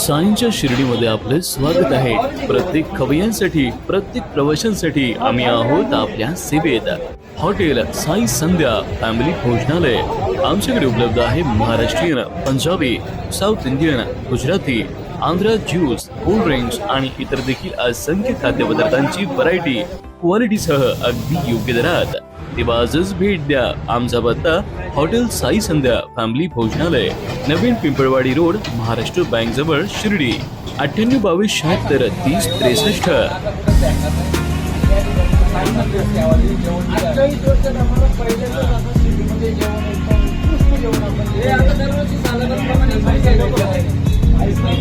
साईंच्या शिर्डीमध्ये आपले स्वागत आहे। प्रत्येक खवय्यांसाठी, प्रत्येक प्रवाशांसाठी आम्ही आहोत आपल्या सेवेत। हॉटेल साई संध्या फॅमिली भोजनालय आमच्याकडे उपलब्ध आहे। Maharashtrian, Punjabi, south Indian, Gujarati, Andhra juice, cold drinks आणि इतर देखील असंख्य खाद्यपदार्थांची व्हरायटी क्वालिटीसह अगदी योग्य दरात। तेव्हा आजच भेट द्या। आमचा पत्ता हॉटेल साई संध्या फॅमिली भोजनालय, नवीन पिंपळवाडी रोड, महाराष्ट्र बँक जवळ, शिर्डी। 9822763063। आईस्क्रीम